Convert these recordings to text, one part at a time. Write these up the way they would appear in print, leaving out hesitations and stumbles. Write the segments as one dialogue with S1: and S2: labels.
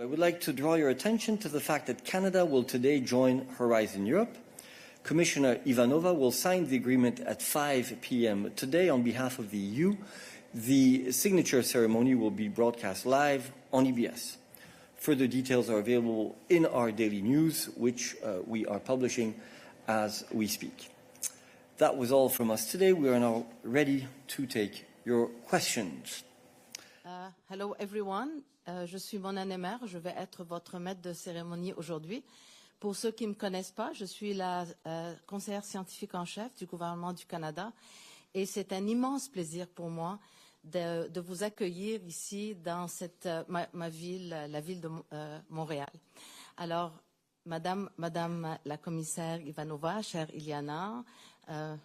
S1: I would like to draw your attention to the fact that Canada will today join Horizon Europe. Commissioner Ivanova will sign the agreement at 5 p.m. today on behalf of the EU. The signature ceremony will be broadcast live on EBS. Further details are available in our daily news, which we are publishing as we speak. That was all from us today. We are now ready to take your questions.
S2: Hello everyone. Je suis Mona Nemer. Je vais être votre maître de cérémonie aujourd'hui. Pour ceux qui ne me connaissent pas, je suis la conseillère scientifique en chef du gouvernement du Canada et c'est un immense plaisir pour moi de vous accueillir ici dans ma ville, la ville de Montréal. Alors, Madame la commissaire Ivanova, chère Iliana,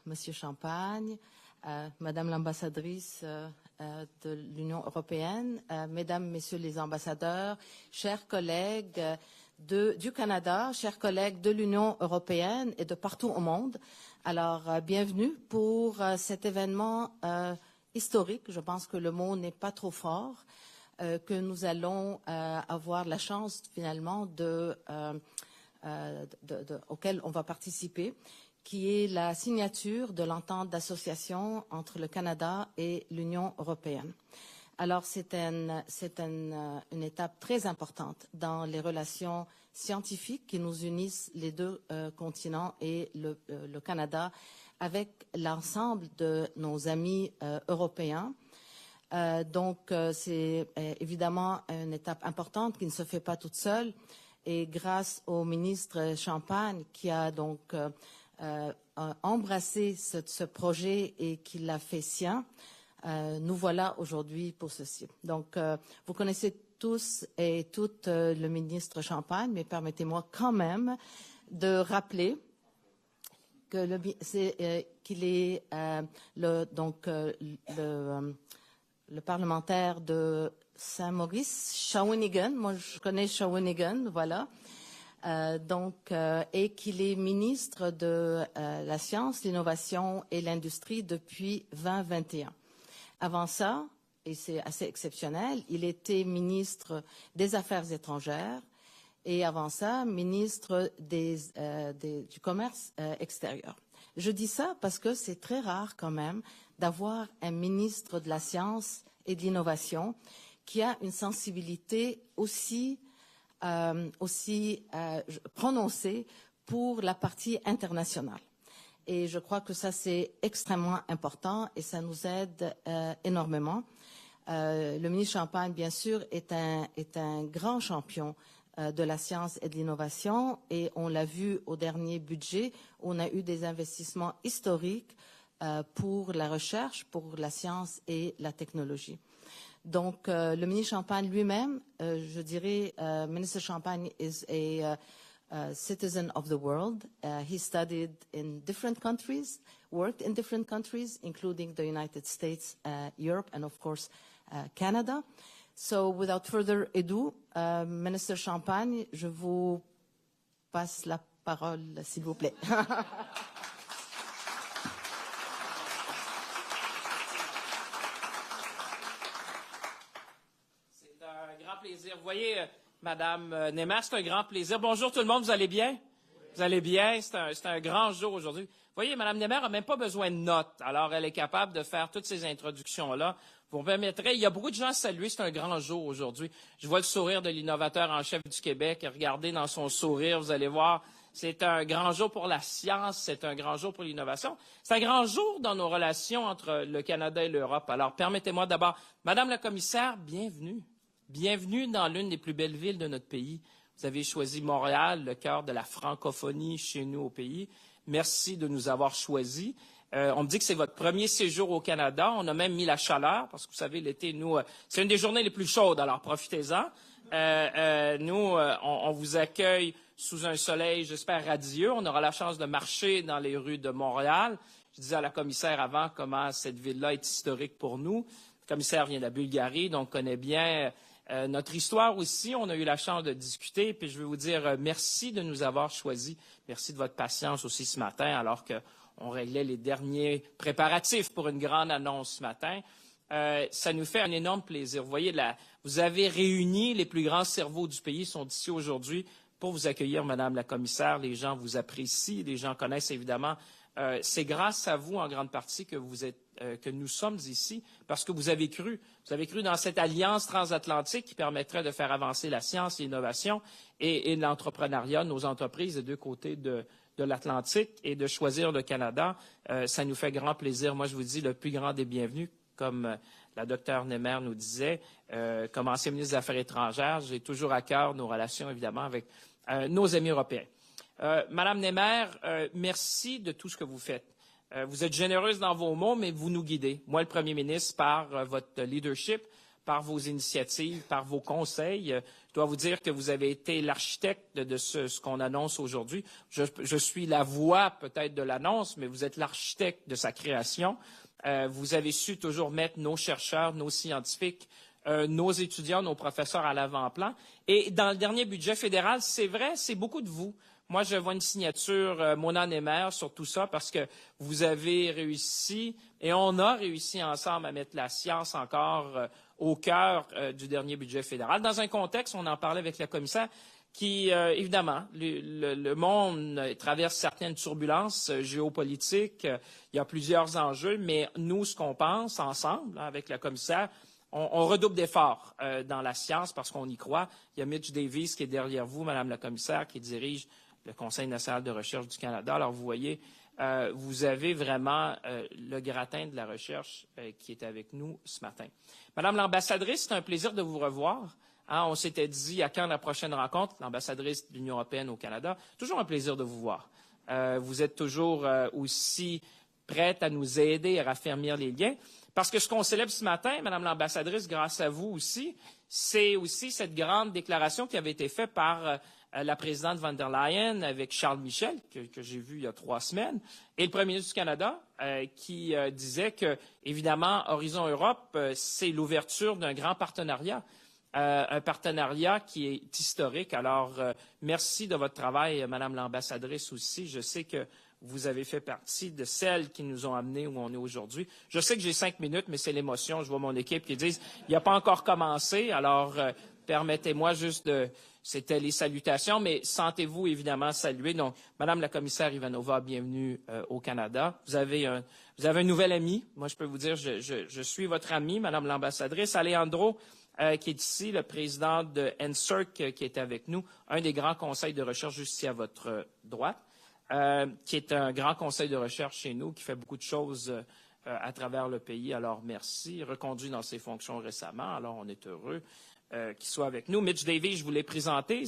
S2: Monsieur Champagne, Madame l'ambassadrice de l'Union européenne, Mesdames, Messieurs les ambassadeurs, chers collègues du Canada, chers collègues de l'Union européenne et de partout au monde. Alors, bienvenue pour cet événement historique. Je pense que le mot n'est pas trop fort, que nous allons avoir la chance finalement auquel on va participer, qui est la signature de l'entente d'association entre le Canada et l'Union européenne. Alors, c'est une étape très importante dans les relations scientifiques qui nous unissent les deux continents et le Canada avec l'ensemble de nos amis européens. Donc, c'est évidemment une étape importante qui ne se fait pas toute seule. Et grâce au ministre Champagne qui a donc embrassé ce projet et qui l'a fait sien, nous voilà aujourd'hui pour ceci. Donc, vous connaissez tous et toutes le ministre Champagne, mais permettez-moi quand même de rappeler qu'il est le parlementaire de Saint-Maurice, Shawinigan. Moi, je connais Shawinigan, voilà. Et qu'il est ministre de la science, l'innovation et l'industrie depuis 2021. Avant ça, et c'est assez exceptionnel, il était ministre des Affaires étrangères et avant ça, ministre du commerce extérieur. Je dis ça parce que c'est très rare quand même d'avoir un ministre de la science et de l'innovation qui a une sensibilité aussi prononcée pour la partie internationale. Et je crois que ça, c'est extrêmement important et ça nous aide énormément. Le ministre Champagne, bien sûr, est un grand champion de la science et de l'innovation et on l'a vu au dernier budget, on a eu des investissements historiques pour la recherche, pour la science et la technologie. Donc, le ministre Champagne lui-même, je dirais, Minister Champagne is a citizen of the world. He studied in different countries, worked in different countries, including the United States, Europe, and of course, Canada. So, without further ado, Minister Champagne, je vous passe la parole, s'il vous plaît.
S3: Plaisir. Vous voyez, Madame Nemer, c'est un grand plaisir. Bonjour tout le monde, vous allez bien? Vous allez bien? C'est un grand jour aujourd'hui. Vous voyez, Madame Nemer n'a même pas besoin de notes. Alors, elle est capable de faire toutes ces introductions-là. Vous me permettrez, il y a beaucoup de gens à saluer. C'est un grand jour aujourd'hui. Je vois le sourire de l'innovateur en chef du Québec. Regardez dans son sourire, vous allez voir. C'est un grand jour pour la science, c'est un grand jour pour l'innovation. C'est un grand jour dans nos relations entre le Canada et l'Europe. Alors, permettez-moi d'abord, Madame la commissaire, bienvenue. Bienvenue dans l'une des plus belles villes de notre pays. Vous avez choisi Montréal, le cœur de la francophonie chez nous au pays. Merci de nous avoir choisis. On me dit que c'est votre premier séjour au Canada. On a même mis la chaleur, parce que vous savez, l'été, nous, c'est une des journées les plus chaudes, alors profitez-en. On vous accueille sous un soleil, j'espère, radieux. On aura la chance de marcher dans les rues de Montréal. Je disais à la commissaire avant comment cette ville-là est historique pour nous. Le commissaire vient de la Bulgarie, donc connaît bien notre histoire aussi. On a eu la chance de discuter, puis je veux vous dire merci de nous avoir choisis. Merci de votre patience aussi ce matin, alors qu'on réglait les derniers préparatifs pour une grande annonce ce matin. ça nous fait un énorme plaisir. Vous voyez, vous avez réuni les plus grands cerveaux du pays, ils sont ici aujourd'hui pour vous accueillir, Madame la commissaire. Les gens vous apprécient, les gens connaissent évidemment. C'est grâce à vous, en grande partie, que nous sommes ici, parce que vous avez cru. Vous avez cru dans cette alliance transatlantique qui permettrait de faire avancer la science, l'innovation et l'entrepreneuriat, nos entreprises des deux côtés de l'Atlantique, et de choisir le Canada. Ça nous fait grand plaisir. Moi, je vous dis le plus grand des bienvenus, comme la docteure Némer nous disait. Comme ancien ministre des Affaires étrangères, j'ai toujours à cœur nos relations, évidemment, avec nos amis européens. Madame Némer, merci de tout ce que vous faites. Vous êtes généreuse dans vos mots, mais vous nous guidez. Moi, le premier ministre, par votre leadership, par vos initiatives, par vos conseils. Je dois vous dire que vous avez été l'architecte de ce qu'on annonce aujourd'hui. Je suis la voix peut-être de l'annonce, mais vous êtes l'architecte de sa création. Vous avez su toujours mettre nos chercheurs, nos scientifiques, nos étudiants, nos professeurs à l'avant-plan. Et dans le dernier budget fédéral, c'est vrai, c'est beaucoup de vous. Moi, je vois une signature Mona Némer sur tout ça parce que vous avez réussi et on a réussi ensemble à mettre la science encore au cœur du dernier budget fédéral. Dans un contexte, on en parlait avec la commissaire, qui, évidemment, le monde traverse certaines turbulences géopolitiques. Il y a plusieurs enjeux, mais nous, ce qu'on pense ensemble, avec la commissaire, on redouble d'efforts dans la science parce qu'on y croit. Il y a Mitch Davis qui est derrière vous, Madame la commissaire, qui dirige le Conseil national de recherche du Canada. Alors, vous voyez, vous avez vraiment le gratin de la recherche qui est avec nous ce matin. Madame l'ambassadrice, c'est un plaisir de vous revoir. Hein, on s'était dit à quand la prochaine rencontre, l'ambassadrice de l'Union européenne au Canada. Toujours un plaisir de vous voir. Vous êtes toujours aussi prête à nous aider à raffermir les liens. Parce que ce qu'on célèbre ce matin, Madame l'ambassadrice, grâce à vous aussi, c'est aussi cette grande déclaration qui avait été faite par la présidente von der Leyen avec Charles Michel, que j'ai vu il y a 3 semaines, et le premier ministre du Canada, qui disait que, évidemment, Horizon Europe, c'est l'ouverture d'un grand partenariat. Un partenariat qui est historique. Alors, merci de votre travail, Madame l'ambassadrice aussi. Je sais que vous avez fait partie de celles qui nous ont amenés où on est aujourd'hui. Je sais que j'ai 5 minutes, mais c'est l'émotion. Je vois mon équipe qui disent « il n'a pas encore commencé ». Alors, permettez-moi juste de... C'était les salutations, mais sentez-vous évidemment saluer. Donc, Madame la commissaire Ivanova, bienvenue au Canada. Vous avez un nouvel ami. Moi, je peux vous dire, je suis votre ami, Madame l'ambassadrice. Alejandro, qui est ici, le président de NSERC, qui est avec nous, un des grands conseils de recherche juste ici à votre droite, qui est un grand conseil de recherche chez nous, qui fait beaucoup de choses à travers le pays. Alors, merci. Reconduit dans ses fonctions récemment. Alors, on est heureux qu'il soit avec nous. Mitch Davis, je vous l'ai présenté.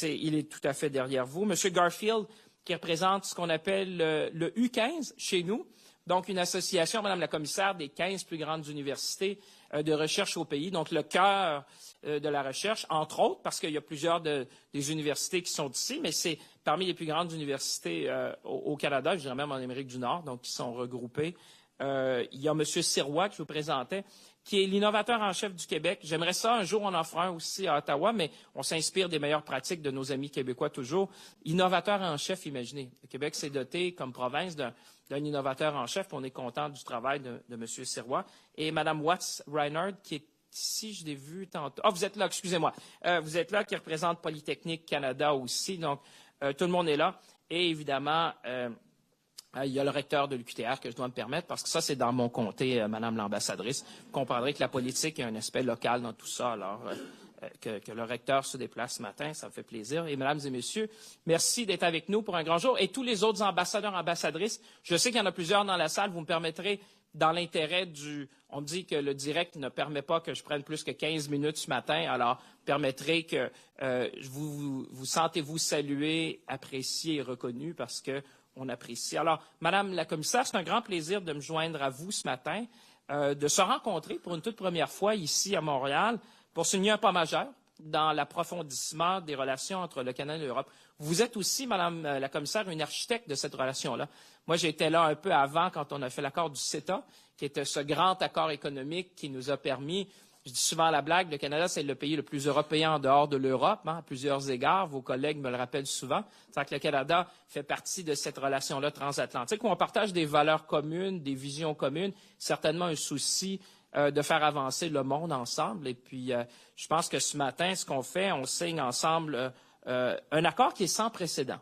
S3: Il est tout à fait derrière vous. Monsieur Garfield, qui représente ce qu'on appelle le U15 chez nous. Donc, une association, Madame la commissaire, des 15 plus grandes universités de recherche au pays. Donc, le cœur de la recherche, entre autres, parce qu'il y a plusieurs des universités qui sont ici, mais c'est parmi les plus grandes universités au Canada, je dirais même en Amérique du Nord, donc qui sont regroupées. Il y a M. Sirois, que je vous présentais, qui est l'innovateur en chef du Québec. J'aimerais ça, un jour, on en fera un aussi à Ottawa, mais on s'inspire des meilleures pratiques de nos amis québécois toujours. Innovateur en chef, imaginez. Le Québec s'est doté, comme province, d'un innovateur en chef. On est content du travail de M. Sirois. Et Mme Watts-Reinhardt, qui est ici, je l'ai vu tantôt. Ah, vous êtes là, excusez-moi. Vous êtes là, qui représente Polytechnique Canada aussi. Donc, tout le monde est là. Et évidemment, il y a le recteur de l'UQTR que je dois me permettre, parce que ça, c'est dans mon comté, Madame l'ambassadrice. Vous comprendrez que la politique a un aspect local dans tout ça. Alors, que le recteur se déplace ce matin, ça me fait plaisir. Et mesdames et messieurs, merci d'être avec nous pour un grand jour. Et tous les autres ambassadeurs, ambassadrices, je sais qu'il y en a plusieurs dans la salle. Vous me permettrez, dans l'intérêt on me dit que le direct ne permet pas que je prenne plus que 15 minutes ce matin. Alors, permettrez que vous sentez-vous salué, apprécié et reconnu, parce que on apprécie. Alors, Madame la commissaire, c'est un grand plaisir de me joindre à vous ce matin, de se rencontrer pour une toute première fois ici à Montréal pour signer un pas majeur dans l'approfondissement des relations entre le Canada et l'Europe. Vous êtes aussi, Madame la commissaire, une architecte de cette relation-là. Moi, j'étais là un peu avant quand on a fait l'accord du CETA, qui était ce grand accord économique qui nous a permis Je dis souvent à la blague, le Canada, c'est le pays le plus européen en dehors de l'Europe, hein, à plusieurs égards. Vos collègues me le rappellent souvent. C'est-à-dire que le Canada fait partie de cette relation-là transatlantique où on partage des valeurs communes, des visions communes, certainement un souci de faire avancer le monde ensemble. Et puis, je pense que ce matin, ce qu'on fait, on signe ensemble un accord qui est sans précédent.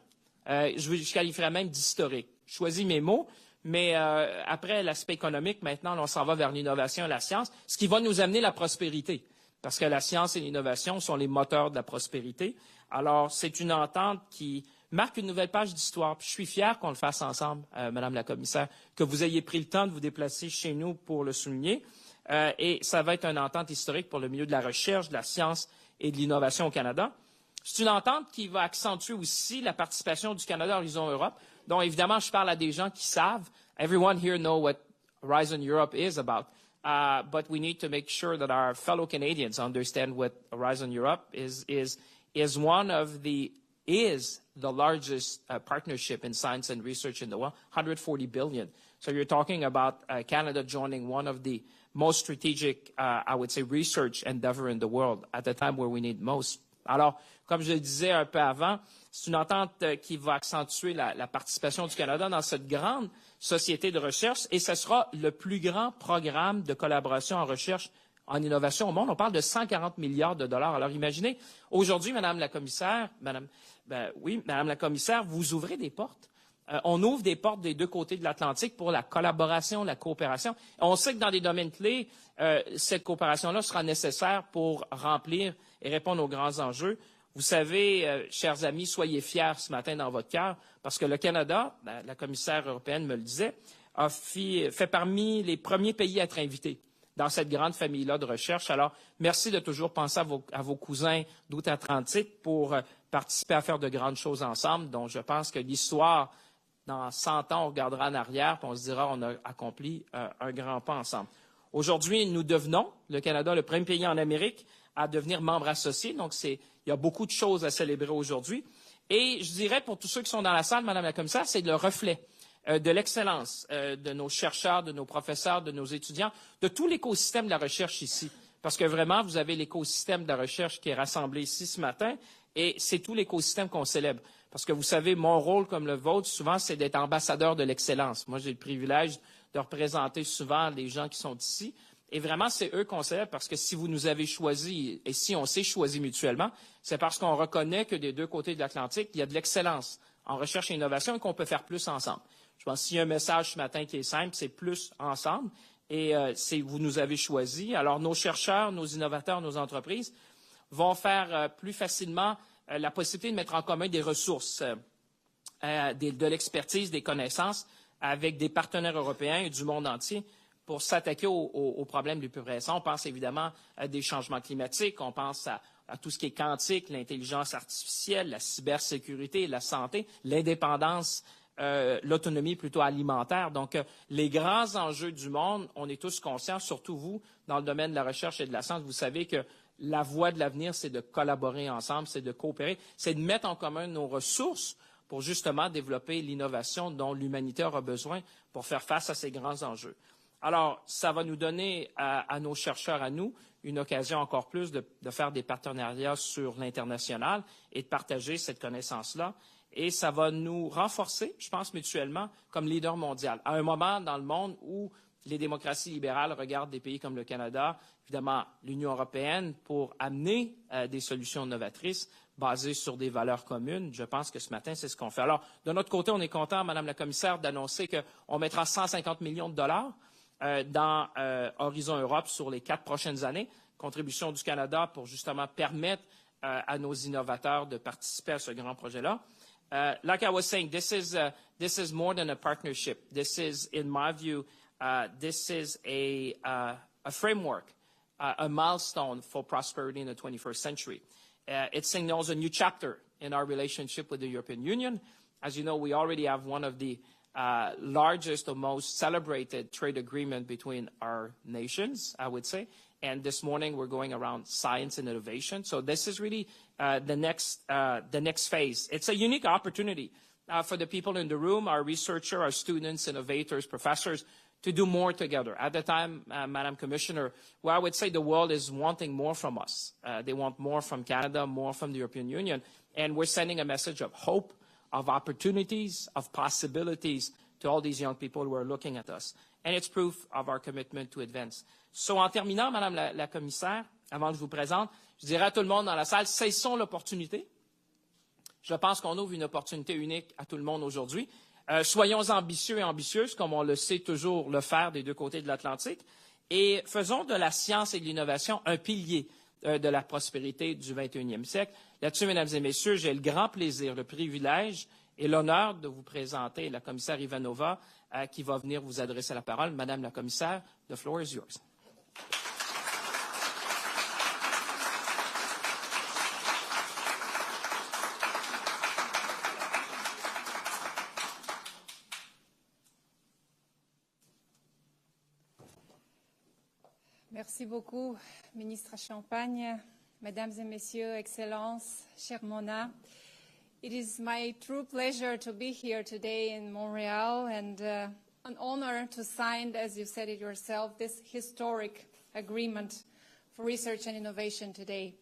S3: Je qualifierais même d'historique. Je choisis mes mots. Mais après l'aspect économique, maintenant, on s'en va vers l'innovation et la science, ce qui va nous amener la prospérité, parce que la science et l'innovation sont les moteurs de la prospérité. Alors, c'est une entente qui marque une nouvelle page d'histoire. Puis je suis fier qu'on le fasse ensemble, Madame la Commissaire, que vous ayez pris le temps de vous déplacer chez nous pour le souligner. Et ça va être une entente historique pour le milieu de la recherche, de la science et de l'innovation au Canada. C'est une entente qui va accentuer aussi la participation du Canada à Horizon Europe. Donc, évidemment, je parle à des gens qui savent. Everyone here knows what Horizon Europe is about. But we need to make sure that our fellow Canadians understand what Horizon Europe is the largest partnership in science and research in the world, $140 billion. So you're talking about Canada joining one of the most strategic, I would say, research endeavor in the world at the time where we need most. Alors, comme je le disais un peu avant, c'est une entente qui va accentuer la participation du Canada dans cette grande société de recherche et ce sera le plus grand programme de collaboration en recherche en innovation au monde. On parle de 140 milliards de dollars. Alors imaginez, aujourd'hui, Madame la Commissaire, Madame la Commissaire, vous ouvrez des portes. On ouvre des portes des deux côtés de l'Atlantique pour la collaboration, la coopération. On sait que dans des domaines clés, cette coopération-là sera nécessaire pour remplir et répondre aux grands enjeux. Vous savez, chers amis, soyez fiers ce matin dans votre cœur, parce que le Canada, la commissaire européenne me le disait, a fait parmi les premiers pays à être invités dans cette grande famille-là de recherche. Alors, merci de toujours penser à vos cousins d'outre-Atlantique pour participer à faire de grandes choses ensemble. Donc, je pense que l'histoire, dans 100 ans, on regardera en arrière et on se dira on a accompli un grand pas ensemble. Aujourd'hui, nous devenons, le Canada, le premier pays en Amérique à devenir membre associé. Donc, il y a beaucoup de choses à célébrer aujourd'hui. Et je dirais, pour tous ceux qui sont dans la salle, Madame la Commissaire, c'est le reflet de l'excellence de nos chercheurs, de nos professeurs, de nos étudiants, de tout l'écosystème de la recherche ici. Parce que vraiment, vous avez l'écosystème de la recherche qui est rassemblé ici ce matin, et c'est tout l'écosystème qu'on célèbre. Parce que vous savez, mon rôle comme le vôtre, souvent, c'est d'être ambassadeur de l'excellence. Moi, j'ai le privilège de représenter souvent les gens qui sont ici. Et vraiment, c'est eux qu'on célèbre parce que si vous nous avez choisis, et si on s'est choisis mutuellement, c'est parce qu'on reconnaît que des deux côtés de l'Atlantique, il y a de l'excellence en recherche et innovation et qu'on peut faire plus ensemble. Je pense qu'il y a un message ce matin qui est simple, c'est plus ensemble. Et vous nous avez choisis. Alors, nos chercheurs, nos innovateurs, nos entreprises vont faire plus facilement la possibilité de mettre en commun des ressources, de l'expertise, des connaissances avec des partenaires européens et du monde entier pour s'attaquer aux problèmes les plus pressants. On pense évidemment à des changements climatiques, on pense à tout ce qui est quantique, l'intelligence artificielle, la cybersécurité, la santé, l'indépendance, l'autonomie plutôt alimentaire. Donc, les grands enjeux du monde, on est tous conscients, surtout vous, dans le domaine de la recherche et de la science. Vous savez que la voie de l'avenir, c'est de collaborer ensemble, c'est de coopérer, c'est de mettre en commun nos ressources pour justement développer l'innovation dont l'humanité aura besoin pour faire face à ces grands enjeux. Alors, ça va nous donner à nos chercheurs, à nous, une occasion encore plus de faire des partenariats sur l'international et de partager cette connaissance-là. Et ça va nous renforcer, je pense, mutuellement, comme leader mondial. À un moment dans le monde où les démocraties libérales regardent des pays comme le Canada, évidemment l'Union européenne, pour amener des solutions novatrices basées sur des valeurs communes. Je pense que ce matin, c'est ce qu'on fait. Alors, de notre côté, on est content, Madame la Commissaire, d'annoncer qu'on mettra 150 millions de dollars dans Horizon Europe sur les 4 prochaines années. Contribution du Canada pour justement permettre à nos innovateurs de participer à ce grand projet-là. Like I was saying, this is more than a partnership. This is, in my view, this is a framework, a milestone for prosperity in the 21st century. It signals a new chapter in our relationship with the European Union. As you know, we already have one of the largest or most celebrated trade agreement between our nations, I would say. And this morning, we're going around science and innovation. So this is really the next phase. It's a unique opportunity for the people in the room, our researchers, our students, innovators, professors, to do more together. At the time, Madam Commissioner, well, I would say the world is wanting more from us. They want more from Canada, more from the European Union, and we're sending a message of hope, of opportunities, of possibilities to all these young people who are looking at us. And it's proof of our commitment to advance. So, en terminant, Madame la Commissaire, avant que je vous présente, je dirais à tout le monde dans la salle, saisissons l'opportunité. Je pense qu'on ouvre une opportunité unique à tout le monde aujourd'hui. Soyons ambitieux et ambitieuses, comme on le sait toujours le faire des deux côtés de l'Atlantique, et faisons de la science et de l'innovation un pilier de la prospérité du 21e siècle. Là-dessus, mesdames et messieurs, j'ai le grand plaisir, le privilège et l'honneur de vous présenter la commissaire Ivanova qui va venir vous adresser la parole. Madame la commissaire, the floor is yours.
S4: Merci beaucoup, Ministre Champagne, Mesdames et Messieurs, Excellences, chère Mona. It is my true pleasure to be here today in Montreal and an honor to sign, as you said it yourself, this historic agreement for research and innovation today.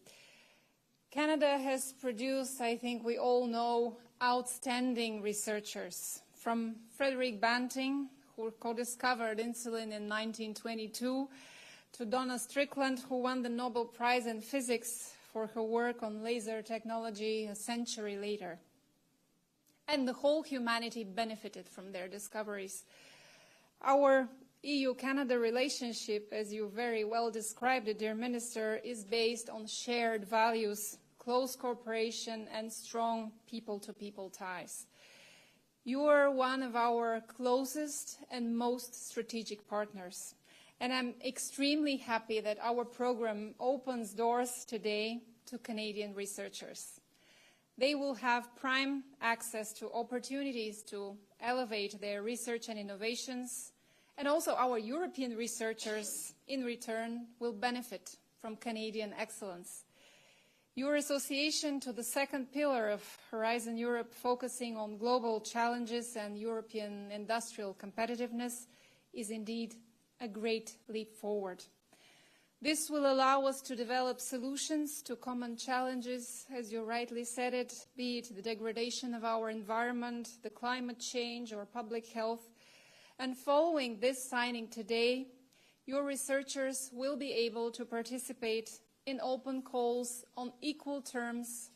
S4: Canada has produced, I think we all know, outstanding researchers, from Frederick Banting, who co-discovered insulin in 1922, to Donna Strickland, who won the Nobel Prize in Physics for her work on laser technology a century later. And the whole humanity benefited from their discoveries. Our EU-Canada relationship, as you very well described it, dear Minister, is based on shared values, close cooperation, and strong people-to-people ties. You are one of our closest and most strategic partners. And I'm extremely happy that our program opens doors today to Canadian researchers. They will have prime access to opportunities to elevate their research and innovations, and also our European researchers, in return, will benefit from Canadian excellence. Your association to the second pillar of Horizon Europe, focusing on global challenges and European industrial competitiveness, is indeed a great leap forward. This will allow us to develop solutions to common challenges, as you rightly said it, be it the degradation of our environment, the climate change, or public health. And following this signing today, your researchers will be able to participate in open calls on equal terms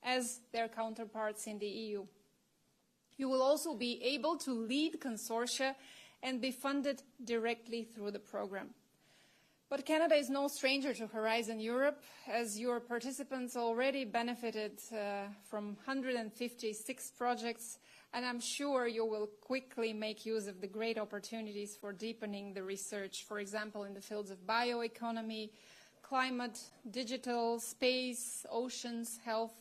S4: as their counterparts in the EU. You will also be able to lead consortia and be funded directly through the program. But Canada is no stranger to Horizon Europe, as your participants already benefited from 156 projects, and I'm sure you will quickly make use of the great opportunities for deepening the research, for example, in the fields of bioeconomy, climate, digital, space, oceans, health.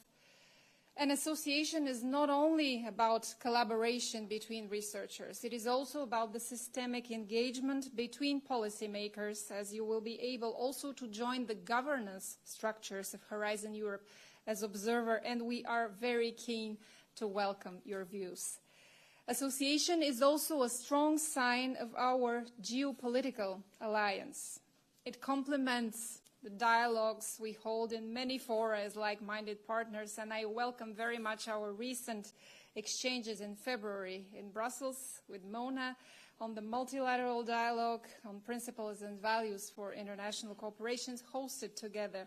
S4: An association is not only about collaboration between researchers, it is also about the systemic engagement between policymakers, as you will be able also to join the governance structures of Horizon Europe as observer, and we are very keen to welcome your views. Association is also a strong sign of our geopolitical alliance. It complements the dialogues we hold in many fora as like-minded partners, and I welcome very much our recent exchanges in February in Brussels with Mona on the multilateral dialogue on principles and values for international cooperations hosted together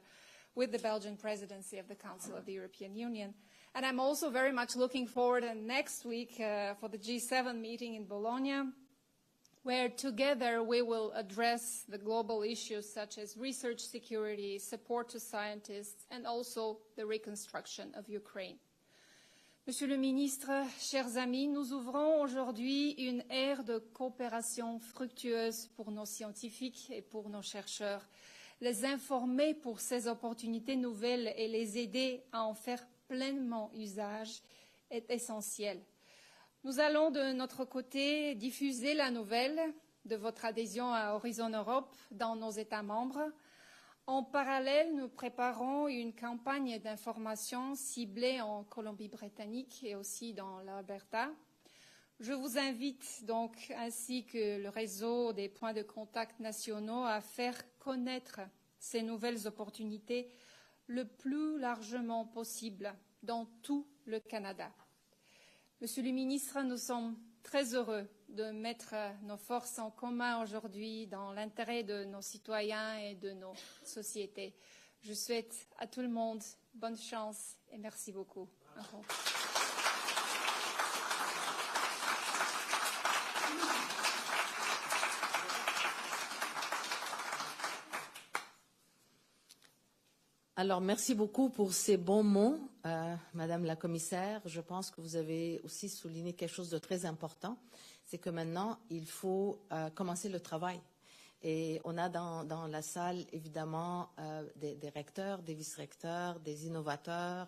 S4: with the Belgian presidency of the Council of the European Union. And I'm also very much looking forward next week for the G7 meeting in Bologna, where together we will address the global issues such as research security, support to scientists, and also the reconstruction of Ukraine. Monsieur le Ministre, chers amis, nous ouvrons aujourd'hui une ère de coopération fructueuse pour nos scientifiques et pour nos chercheurs. Les informer pour ces opportunités nouvelles et les aider à en faire pleinement usage est essentiel. Nous allons de notre côté diffuser la nouvelle de votre adhésion à Horizon Europe dans nos États membres. En parallèle, nous préparons une campagne d'information ciblée en Colombie-Britannique et aussi dans l'Alberta Je vous invite donc, ainsi que le réseau des points de contact nationaux, à faire connaître ces nouvelles opportunités le plus largement possible dans tout le Canada. Monsieur le ministre, nous sommes très heureux de mettre nos forces en commun aujourd'hui dans l'intérêt de nos citoyens et de nos sociétés. Je souhaite à tout le monde bonne chance et merci beaucoup.
S2: Alors, merci beaucoup pour ces bons mots, Madame la Commissaire. Je pense que vous avez aussi souligné quelque chose de très important, c'est que maintenant, il faut commencer le travail. Et on a dans la salle, évidemment, des recteurs, des vice-recteurs, des innovateurs.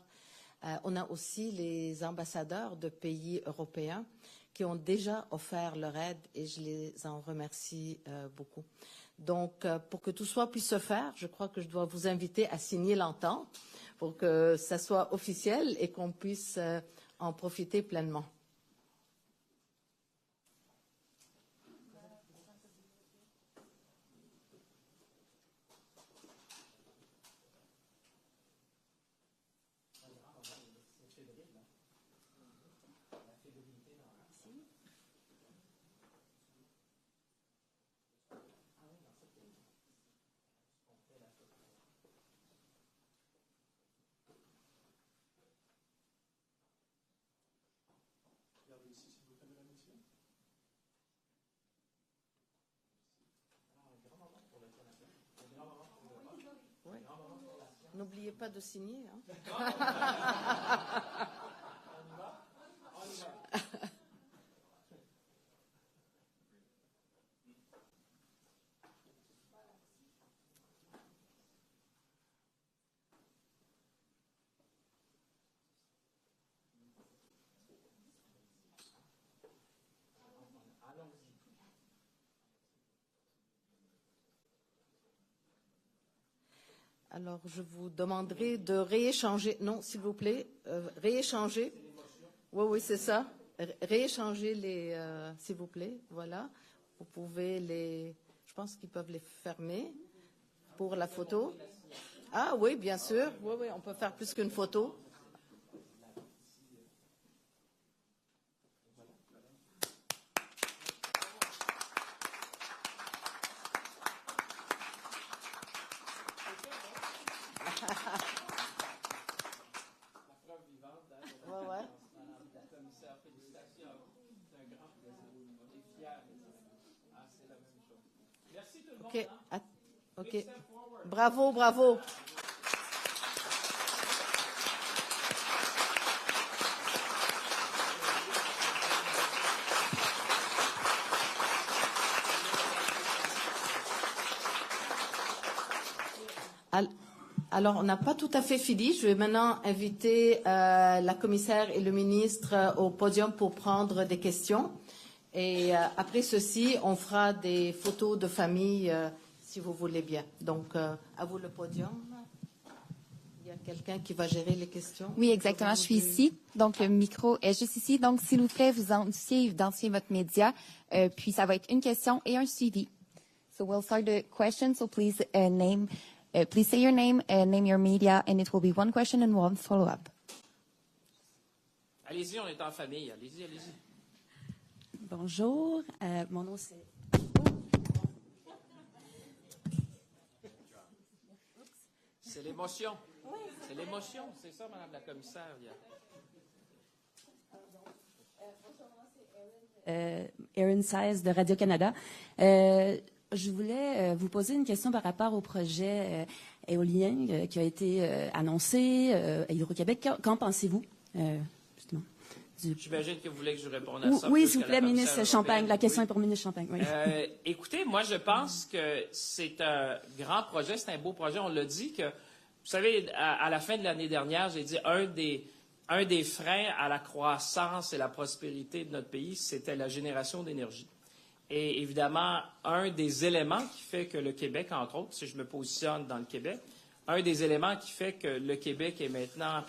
S2: On a aussi les ambassadeurs de pays européens qui ont déjà offert leur aide et je les en remercie beaucoup. Donc, pour que tout ça puisse se faire, je crois que je dois vous inviter à signer l'entente pour que ça soit officiel et qu'on puisse en profiter pleinement. N'oubliez pas de signer. Hein. Alors, je vous demanderai de rééchanger. Non, s'il vous plaît, rééchanger. Oui, oui, c'est ça. Rééchanger les, s'il vous plaît. Voilà. Vous pouvez les. Je pense qu'ils peuvent les fermer pour la photo. Ah oui, bien sûr. Oui, oui, on peut faire plus qu'une photo. OK. OK. Bravo, bravo. Alors, on n'a pas tout à fait fini. Je vais maintenant inviter la commissaire et le ministre au podium pour prendre des questions. Et après ceci, on fera des photos de famille, si vous voulez bien. Donc, à vous le podium. Il y a quelqu'un qui va gérer les questions.
S5: Oui, exactement. Je suis ici. Donc, le micro est juste ici. Donc, s'il vous plaît, vous identifiez votre média. Puis, ça va être une question et un suivi. So, we'll start the question. So, please please say your name, name your media, and it will be one question and one follow-up.
S3: Allez-y, on est en famille. Allez-y, allez-y.
S6: Bonjour, mon nom c'est...
S3: C'est l'émotion. C'est l'émotion, c'est ça, Madame la Commissaire.
S6: Erin Saez de Radio-Canada. Je voulais vous poser une question par rapport au projet éolien qui a été annoncé à Hydro-Québec. Qu'en pensez-vous, justement?
S3: J'imagine que vous voulez que je réponde à ça.
S6: Oui, s'il vous plaît, ministre Champagne. La question est pour ministre Champagne. Oui.
S3: Écoutez, moi, je pense que c'est un grand projet, c'est un beau projet. On l'a dit que, vous savez, à la fin de l'année dernière, j'ai dit un des freins à la croissance et la prospérité de notre pays, c'était la génération d'énergie. Et évidemment, un des éléments qui fait que le Québec, entre autres, si je me positionne dans le Québec, un des éléments qui fait que le Québec est maintenant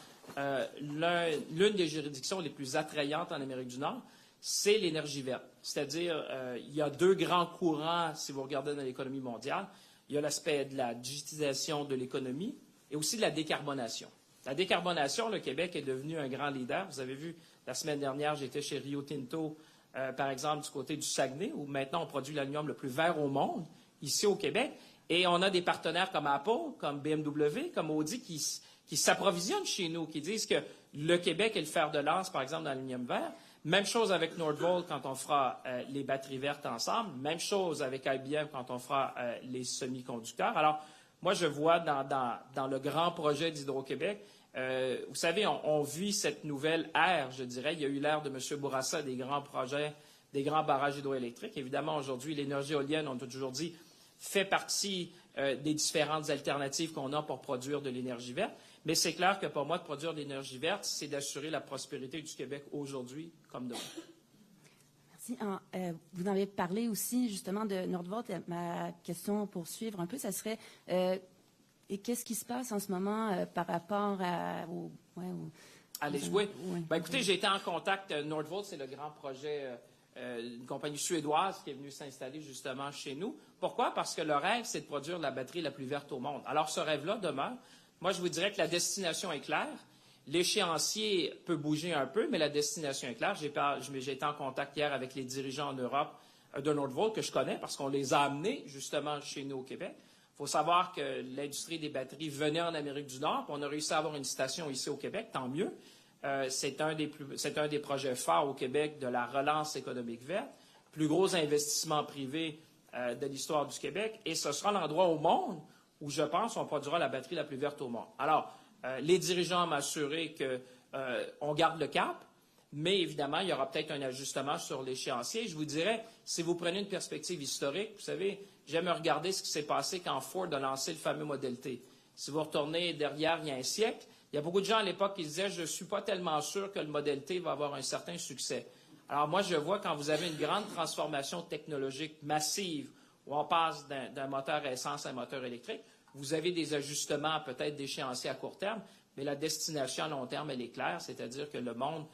S3: l'une des juridictions les plus attrayantes en Amérique du Nord, c'est l'énergie verte. C'est-à-dire, il y a deux grands courants, si vous regardez dans l'économie mondiale. Il y a l'aspect de la digitalisation de l'économie et aussi de la décarbonation. La décarbonation, le Québec est devenu un grand leader. Vous avez vu, la semaine dernière, j'étais chez Rio Tinto, par exemple, du côté du Saguenay, où maintenant on produit l'aluminium le plus vert au monde, ici au Québec. Et on a des partenaires comme Apple, comme BMW, comme Audi, qui s'approvisionnent chez nous, qui disent que le Québec est le fer de lance, par exemple, dans l'aluminium vert. Même chose avec Nordvolt quand on fera les batteries vertes ensemble. Même chose avec IBM quand on fera les semi-conducteurs. Alors, moi, je vois dans le grand projet d'Hydro-Québec, vous savez, on vit cette nouvelle ère, je dirais. Il y a eu l'ère de M. Bourassa, des grands projets, des grands barrages hydroélectriques. Évidemment, aujourd'hui, l'énergie éolienne, on a toujours dit, fait partie des différentes alternatives qu'on a pour produire de l'énergie verte. Mais c'est clair que pour moi, de produire de l'énergie verte, c'est d'assurer la prospérité du Québec aujourd'hui comme demain.
S6: Merci. Vous en avez parlé aussi justement de Nordvolt. Ma question pour suivre un peu, ça serait et qu'est-ce qui se passe en ce moment par rapport
S3: à les jouer? Ben, écoutez, j'ai été en contact. Nordvolt, c'est le grand projet, une compagnie suédoise qui est venue s'installer justement chez nous. Pourquoi? Parce que le rêve, c'est de produire la batterie la plus verte au monde. Alors, ce rêve-là demeure. Moi, je vous dirais que la destination est claire. L'échéancier peut bouger un peu, mais la destination est claire. J'ai été en contact hier avec les dirigeants en Europe de Nordvolt, que je connais, parce qu'on les a amenés justement chez nous au Québec. Il faut savoir que l'industrie des batteries venait en Amérique du Nord, puis on a réussi à avoir une station ici au Québec, tant mieux. C'est un des projets phares au Québec de la relance économique verte, plus gros investissement privé de l'histoire du Québec, et ce sera l'endroit au monde où, je pense, on produira la batterie la plus verte au monde. Alors, les dirigeants m'ont assuré qu'on garde le cap, mais évidemment, il y aura peut-être un ajustement sur l'échéancier. Je vous dirais, si vous prenez une perspective historique, vous savez, j'aime regarder ce qui s'est passé quand Ford a lancé le fameux Model T. Si vous retournez derrière, il y a un siècle, il y a beaucoup de gens à l'époque qui disaient « Je ne suis pas tellement sûr que le Model T va avoir un certain succès ». Alors moi, je vois quand vous avez une grande transformation technologique massive, où on passe d'un moteur à essence à un moteur électrique, vous avez des ajustements peut-être d'échéancier à court terme, mais la destination à long terme, elle est claire, c'est-à-dire que le monde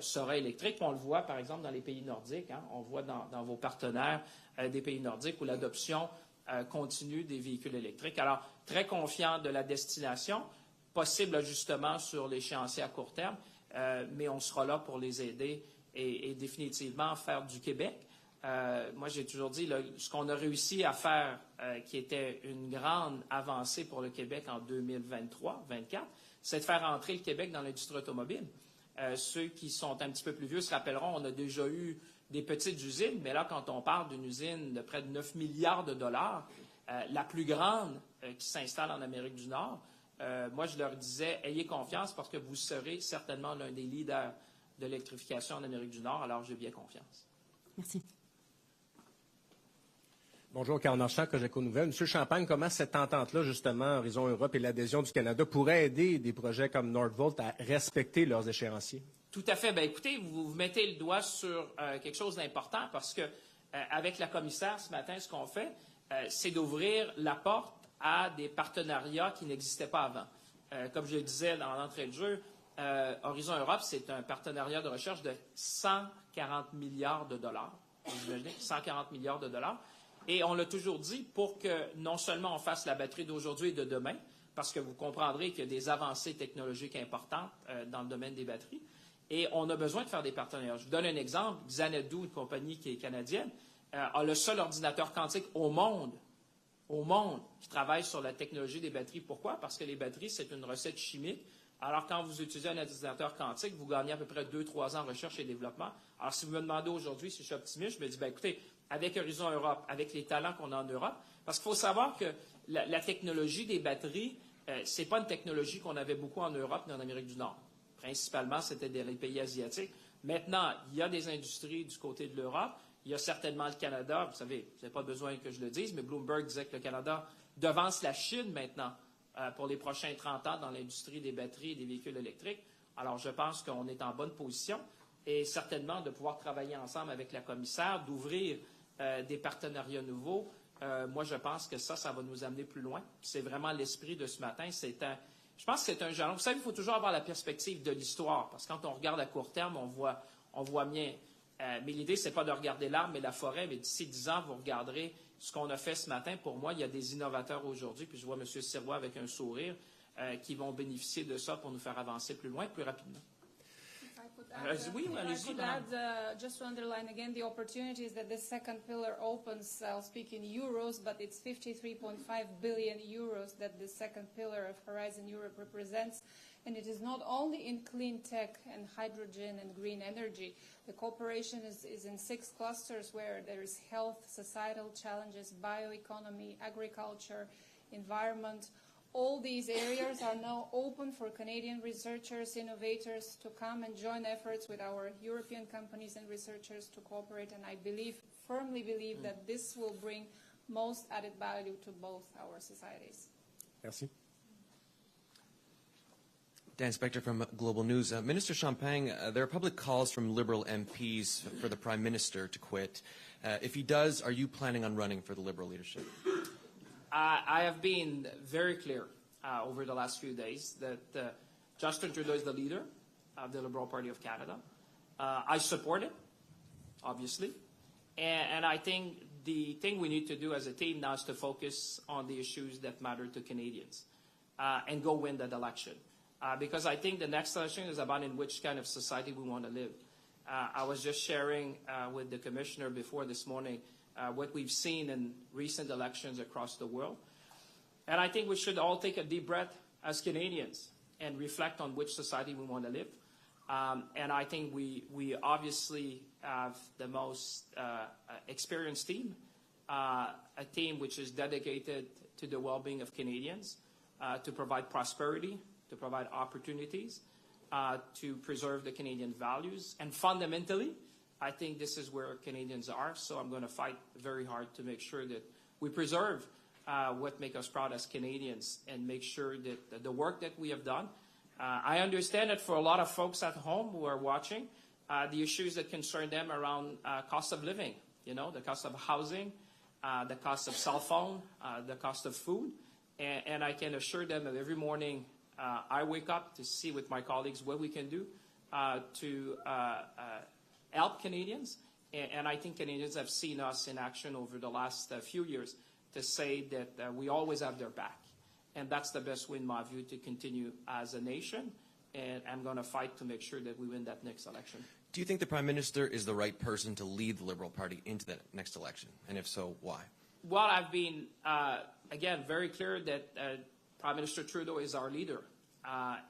S3: sera électrique. On le voit, par exemple, dans les pays nordiques. Hein, on voit dans vos partenaires des pays nordiques où l'adoption continue des véhicules électriques. Alors, très confiant de la destination, possible ajustement sur l'échéancier à court terme, mais on sera là pour les aider et définitivement faire du Québec. Moi, j'ai toujours dit, ce qu'on a réussi à faire, qui était une grande avancée pour le Québec en 2023-2024, c'est de faire entrer le Québec dans l'industrie automobile. Ceux qui sont un petit peu plus vieux se rappelleront, on a déjà eu des petites usines, mais là, quand on parle d'une usine de près de 9 milliards de dollars, la plus grande qui s'installe en Amérique du Nord, moi, je leur disais, ayez confiance parce que vous serez certainement l'un des leaders de l'électrification en Amérique du Nord, alors j'ai bien confiance.
S6: Merci.
S7: Bonjour, Carl Marchand, Cogeco Nouvelles. Monsieur Champagne, comment cette entente-là, justement, Horizon Europe et l'adhésion du Canada pourrait aider des projets comme Nordvolt à respecter leurs échéanciers?
S3: Tout à fait. Bien, écoutez, vous mettez le doigt sur quelque chose d'important parce que avec la commissaire ce matin, ce qu'on fait, c'est d'ouvrir la porte à des partenariats qui n'existaient pas avant. Comme je le disais dans l'entrée de jeu, Horizon Europe, c'est un partenariat de recherche de 140 milliards de dollars. Vous imaginez, 140 milliards de dollars. Et on l'a toujours dit, pour que non seulement on fasse la batterie d'aujourd'hui et de demain, parce que vous comprendrez qu'il y a des avancées technologiques importantes dans le domaine des batteries, et on a besoin de faire des partenariats. Je vous donne un exemple. Xanadu, une compagnie qui est canadienne, a le seul ordinateur quantique au monde, qui travaille sur la technologie des batteries. Pourquoi? Parce que les batteries, c'est une recette chimique. Alors, quand vous utilisez un ordinateur quantique, vous gagnez à peu près 2-3 ans en recherche et développement. Alors, si vous me demandez aujourd'hui si je suis optimiste, je me dis, bien, écoutez, avec Horizon Europe, avec les talents qu'on a en Europe, parce qu'il faut savoir que la technologie des batteries, ce n'est pas une technologie qu'on avait beaucoup en Europe ni en Amérique du Nord. Principalement, c'était dans les pays asiatiques. Maintenant, il y a des industries du côté de l'Europe. Il y a certainement le Canada. Vous savez, vous n'avez pas besoin que je le dise, mais Bloomberg disait que le Canada devance la Chine maintenant pour les prochains 30 ans dans l'industrie des batteries et des véhicules électriques. Alors, je pense qu'on est en bonne position et certainement de pouvoir travailler ensemble avec la commissaire, d'ouvrir des partenariats nouveaux. Moi, je pense que ça va nous amener plus loin. C'est vraiment l'esprit de ce matin. Je pense que c'est un jalon. Vous savez, il faut toujours avoir la perspective de l'histoire, parce que quand on regarde à court terme, on voit bien. Mais l'idée, c'est pas de regarder l'arbre et la forêt, mais d'ici 10 ans, vous regarderez ce qu'on a fait ce matin. Pour moi, il y a des innovateurs aujourd'hui, puis je vois M. Sirois avec un sourire, qui vont bénéficier de ça pour nous faire avancer plus loin, plus rapidement.
S4: Just to underline again the opportunities that the second pillar opens. I'll speak in euros, but it's 53.5 billion euros that the second pillar of Horizon Europe represents. And it is not only in clean tech and hydrogen and green energy. The cooperation is in 6 clusters where there is health, societal challenges, bioeconomy, agriculture, environment. All these areas are now open for Canadian researchers, innovators to come and join efforts with our European companies and researchers to cooperate. And I firmly believe that this will bring most added value to both our societies.
S7: Merci.
S8: Dan Spector from Global News. Minister Champagne, there are public calls from Liberal MPs for the Prime Minister to quit. If he does, are you planning on running for the Liberal leadership?
S3: I have been very clear over the last few days that Justin Trudeau is the leader of the Liberal Party of Canada. I support it, obviously. And I think the thing we need to do as a team now is to focus on the issues that matter to Canadians and go win that election. Because I think the next election is about in which kind of society we want to live. I was just sharing with the Commissioner before this morning what we've seen in recent elections across the world. And I think we should all take a deep breath as Canadians and reflect on which society we want to live. And I think we obviously have the most experienced team, a team which is dedicated to the well-being of Canadians, to provide prosperity, to provide opportunities, to preserve the Canadian values. And fundamentally, I think this is where Canadians are, so I'm going to fight very hard to make sure that we preserve what makes us proud as Canadians and make sure that the work that we have done. I understand that for a lot of folks at home who are watching, the issues that concern them around cost of living, the cost of housing, the cost of cell phone, the cost of food. And I can assure them that every morning I wake up to see with my colleagues what we can do to help Canadians, and I think Canadians have seen us in action over the last few years to say that we always have their back, and that's the best way, in my view, to continue as a nation, and I'm going to fight to make sure that we win that next election.
S8: Do you think the Prime Minister is the right person to lead the Liberal Party into the next election, and if so, why?
S3: Well, I've been, again, very clear that Prime Minister Trudeau is our leader,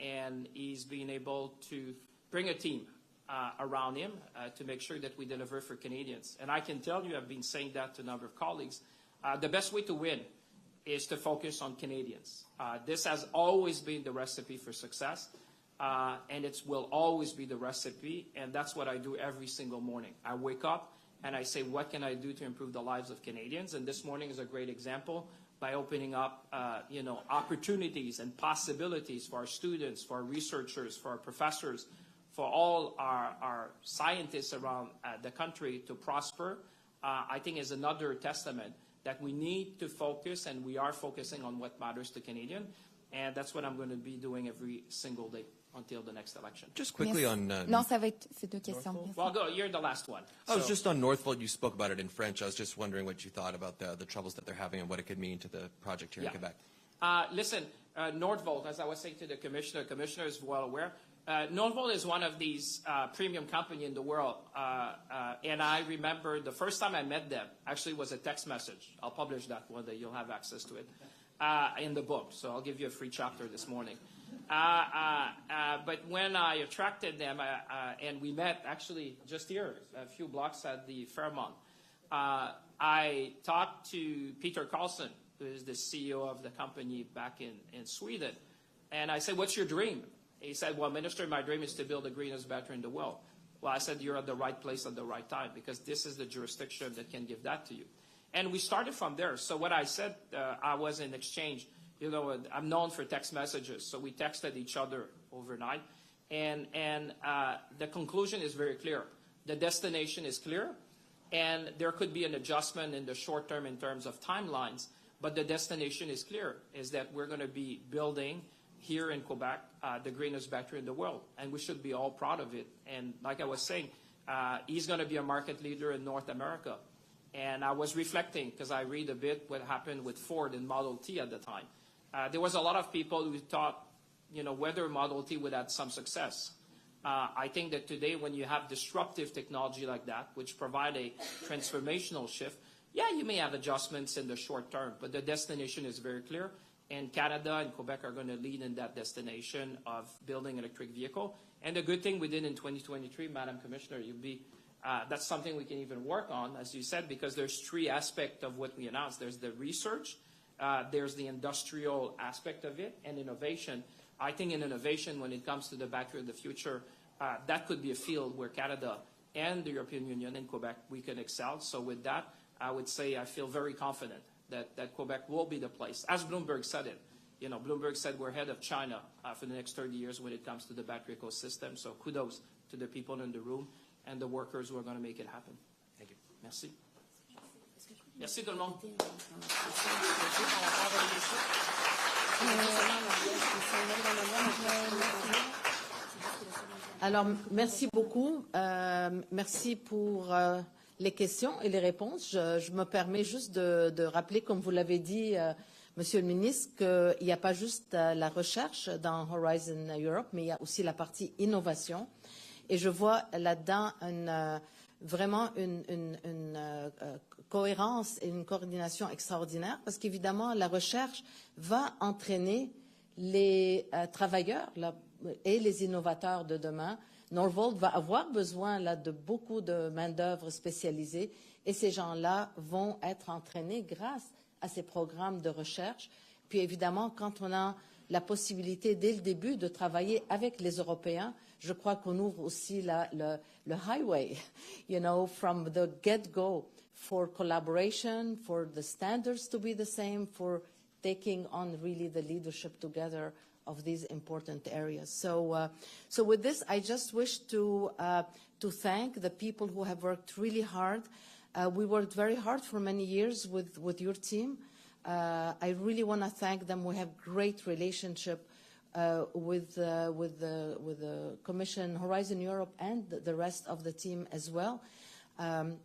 S3: and he's been able to bring a team around him to make sure that we deliver for Canadians. And I can tell you, I've been saying that to a number of colleagues, the best way to win is to focus on Canadians. This has always been the recipe for success, and it will always be the recipe, and that's what I do every single morning. I wake up and I say, what can I do to improve the lives of Canadians? And this morning is a great example by opening up opportunities and possibilities for our students, for our researchers, for our professors, for all our scientists around the country to prosper. I think is another testament that we need to focus, and we are focusing on what matters to Canadians, and that's what I'm going to be doing every single day until the next election.
S8: Just quickly on...
S5: Non, ça va être ces deux questions.
S3: Well, go. You're the last one.
S8: I was just on Northvolt. You spoke about it in French. I was just wondering what you thought about the troubles that they're having and what it could mean to the project here in Quebec.
S3: Listen, Northvolt, as I was saying to the Commissioner is well aware, Northvolt is one of these premium companies in the world. And I remember the first time I met them, actually was a text message. I'll publish that one day. You'll have access to it in the book. So I'll give you a free chapter this morning. But when I attracted them, and we met actually just here, a few blocks at the Fairmont, I talked to Peter Carlson, who is the CEO of the company back in Sweden. And I said, what's your dream? He said, well, Minister, my dream is to build the greenest battery in the world. Well, I said, you're at the right place at the right time, because this is the jurisdiction that can give that to you. And we started from there. So what I said, I was in exchange. I'm known for text messages, so we texted each other overnight. And the conclusion is very clear. The destination is clear, and there could be an adjustment in the short term in terms of timelines, but the destination is clear, is that we're going to be building here in Quebec the greenest battery in the world, and we should be all proud of it. And like I was saying, He's going to be a market leader in North America. And I was reflecting, because I read a bit what happened with Ford and Model T at the time. There was a lot of people who thought, whether Model T would have some success. I think that today, when you have disruptive technology like that, which provide a transformational shift, yeah, you may have adjustments in the short term, but the destination is very clear. And Canada and Quebec are going to lead in that destination of building electric vehicle. And the good thing we did in 2023, Madam Commissioner, that's something we can even work on, as you said, because there's three aspects of what we announced. There's the research, there's the industrial aspect of it, and innovation. I think in innovation, when it comes to the battery of the future, that could be a field where Canada and the European Union and Quebec, we can excel. So with that, I would say I feel very confident that Quebec will be the place. As Bloomberg said it. Bloomberg said we're ahead of China for the next 30 years when it comes to the battery ecosystem. So kudos to the people in the room and the workers who are going to make it happen.
S8: Thank you.
S3: Merci. Merci tout le monde.
S2: Alors, merci beaucoup. Merci pour les questions et les réponses. Je me permets juste de rappeler, comme vous l'avez dit, Monsieur le ministre, qu'il n'y a pas juste la recherche dans Horizon Europe, mais il y a aussi la partie innovation. Et je vois là-dedans vraiment une cohérence et une coordination extraordinaire, parce qu'évidemment, la recherche va entraîner les travailleurs et les innovateurs de demain. Norvolt va avoir besoin là, de beaucoup de main-d'œuvre spécialisée, et ces gens-là vont être entraînés grâce à ces programmes de recherche. Puis évidemment, quand on a la possibilité dès le début de travailler avec les Européens, je crois qu'on ouvre aussi le highway, from the get-go for collaboration, for the standards to be the same, for taking on really the leadership together of these important areas. So with this, I just wish to thank the people who have worked really hard. We worked very hard for many years with your team. I really want to thank them. We have great relationship with the Commission, Horizon Europe, and the rest of the team as well.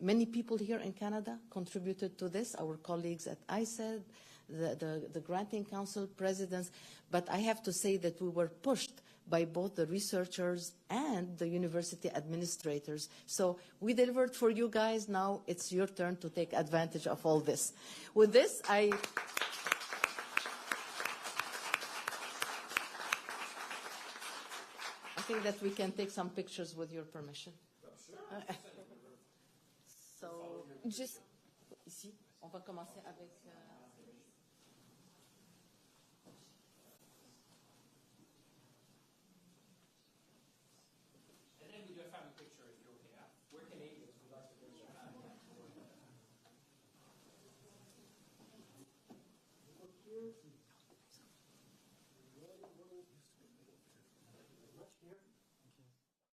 S2: Many people here in Canada contributed to this, our colleagues at ICED, the Granting Council presidents, but I have to say that we were pushed by both the researchers and the university administrators. So we delivered for you guys. Now it's your turn to take advantage of all this. With this, I think that we can take some pictures with your permission. So,
S5: Just
S2: ici, on va commencer avec...